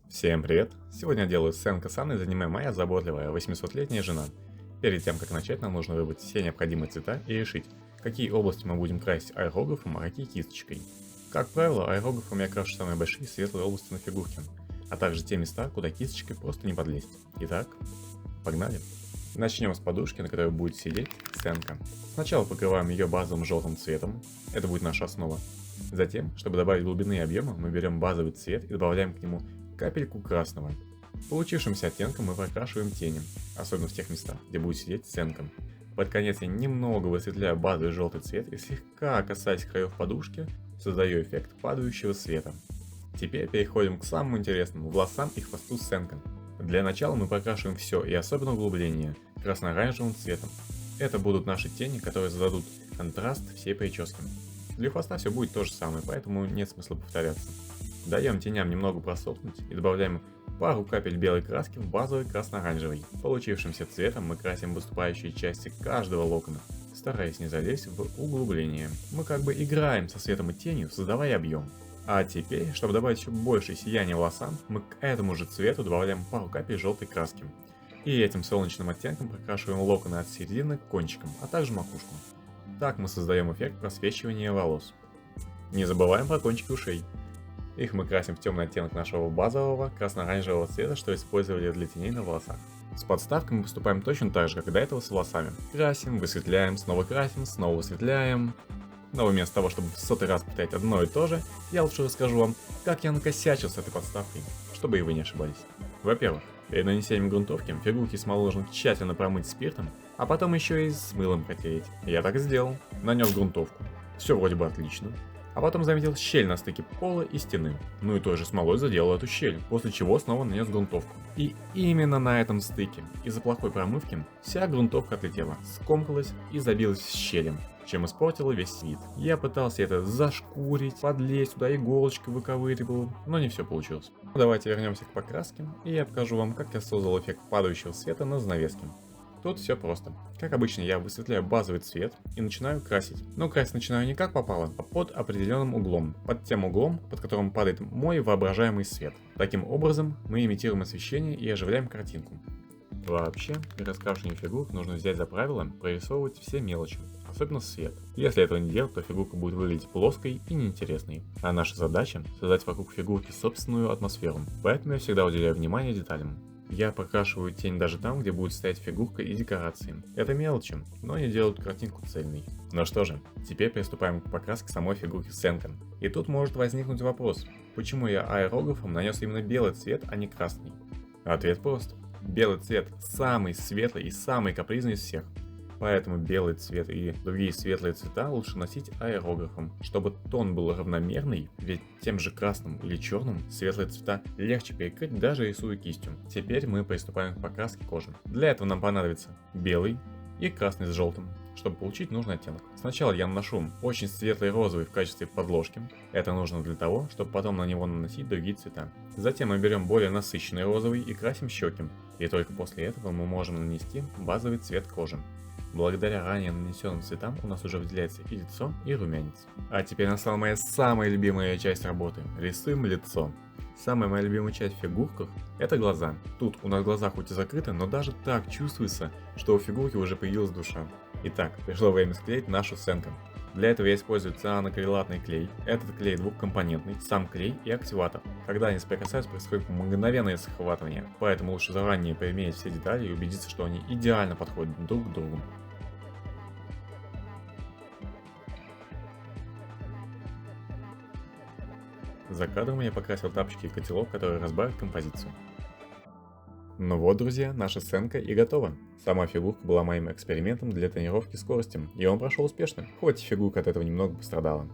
Всем привет! Сегодня я делаю сценку с Анной, занимая моя заботливая 800-летняя жена. Перед тем, как начать, нам нужно выбрать все необходимые цвета и решить, какие области мы будем красить аэрографом, а какие кисточкой. Как правило, аэрографом я крашу самые большие светлые области на фигурке, а также те места, куда кисточкой просто не подлезть. Итак, погнали! Начнем с подушки, на которой будет сидеть сценка. Сначала покрываем ее базовым желтым цветом, это будет наша основа. Затем, чтобы добавить глубины и объема, мы берем базовый цвет и добавляем к нему капельку красного. Получившимся оттенком мы прокрашиваем тени, особенно в тех местах, где будет сидеть сценка. Под конец я немного высветляю базовый желтый цвет и слегка касаясь краев подушки, создаю эффект падающего света. Теперь переходим к самому интересному, волосам и хвосту сценка. Для начала мы прокрашиваем все и особенно углубление красно-оранжевым цветом. Это будут наши тени, которые зададут контраст всей прическе. Для хвоста все будет то же самое, поэтому нет смысла повторяться. Даем теням немного просохнуть и добавляем пару капель белой краски в базовый красно-оранжевый. Получившимся цветом мы красим выступающие части каждого локона, стараясь не залезть в углубление. Мы как бы играем со светом и тенью, создавая объем. А теперь, чтобы добавить еще больше сияния волосам, мы к этому же цвету добавляем пару капель желтой краски. И этим солнечным оттенком прокрашиваем локоны от середины к кончикам, а также макушку. Так мы создаем эффект просвечивания волос. Не забываем про кончики ушей. Их мы красим в темный оттенок нашего базового красно-оранжевого цвета, что использовали для теней на волосах. С подставкой мы поступаем точно так же, как и до этого с волосами. Красим, высветляем, снова красим, снова высветляем. Но вместо того, чтобы в сотый раз повторять одно и то же, я лучше расскажу вам, как я накосячил с этой подставкой, чтобы и вы не ошибались. Во-первых, перед нанесением грунтовки фигурки смолу нужно тщательно промыть спиртом, а потом еще и с мылом протереть. Я так и сделал. Нанес грунтовку. Все вроде бы отлично. А потом заметил щель на стыке пола и стены. Ну и той же смолой заделал эту щель, после чего снова нанес грунтовку. И именно на этом стыке, из-за плохой промывки, вся грунтовка отлетела, скомкалась и забилась в щели, чем испортила весь вид. Я пытался это зашкурить, подлезть туда, иголочкой выковыривал, но не все получилось. Давайте вернемся к покраске, и я покажу вам, как я создал эффект падающего света на занавеске. Тут все просто. Как обычно, я высветляю базовый цвет и начинаю красить. Но красить начинаю не как попало, а под определенным углом. Под тем углом, под которым падает мой воображаемый свет. Таким образом, мы имитируем освещение и оживляем картинку. Вообще, при раскрашивании фигур нужно взять за правило прорисовывать все мелочи, особенно свет. Если этого не делать, то фигурка будет выглядеть плоской и неинтересной. А наша задача — создать вокруг фигурки собственную атмосферу. Поэтому я всегда уделяю внимание деталям. Я прокрашиваю тень даже там, где будет стоять фигурка и декорации. Это мелочи, но они делают картинку цельной. Ну что же, теперь приступаем к покраске самой фигурки сценка. И тут может возникнуть вопрос, почему я аэрографом нанес именно белый цвет, а не красный? Ответ прост. Белый цвет самый светлый и самый капризный из всех. Поэтому белый цвет и другие светлые цвета лучше носить аэрографом, чтобы тон был равномерный, ведь тем же красным или черным светлые цвета легче перекрыть, даже рисуя кистью. Теперь мы приступаем к покраске кожи. Для этого нам понадобится белый и красный с желтым, чтобы получить нужный оттенок. Сначала я наношу очень светлый розовый в качестве подложки. Это нужно для того, чтобы потом на него наносить другие цвета. Затем мы берем более насыщенный розовый и красим щеки. И только после этого мы можем нанести базовый цвет кожи. Благодаря ранее нанесенным цветам у нас уже выделяется и лицо, и румянец. А теперь настала моя самая любимая часть работы. Рисуем лицо. Самая моя любимая часть в фигурках — это глаза. Тут у нас глаза хоть и закрыты, но даже так чувствуется, что у фигурки уже появилась душа. Итак, пришло время склеить нашу сценку. Для этого я использую цианокрилатный клей. Этот клей двухкомпонентный, сам клей и активатор. Когда они соприкасаются, происходит мгновенное схватывание, поэтому лучше заранее примерить все детали и убедиться, что они идеально подходят друг к другу. За кадром я покрасил тапочки и котелок, которые разбавят композицию. Ну вот, друзья, наша сценка и готова. Сама фигурка была моим экспериментом для тренировки скорости, и он прошел успешно, хоть фигурка от этого немного пострадала.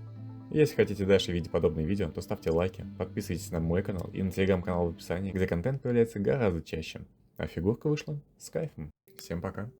Если хотите дальше видеть подобные видео, то ставьте лайки, подписывайтесь на мой канал и на телеграм-канал в описании, где контент появляется гораздо чаще. А фигурка вышла с кайфом. Всем пока.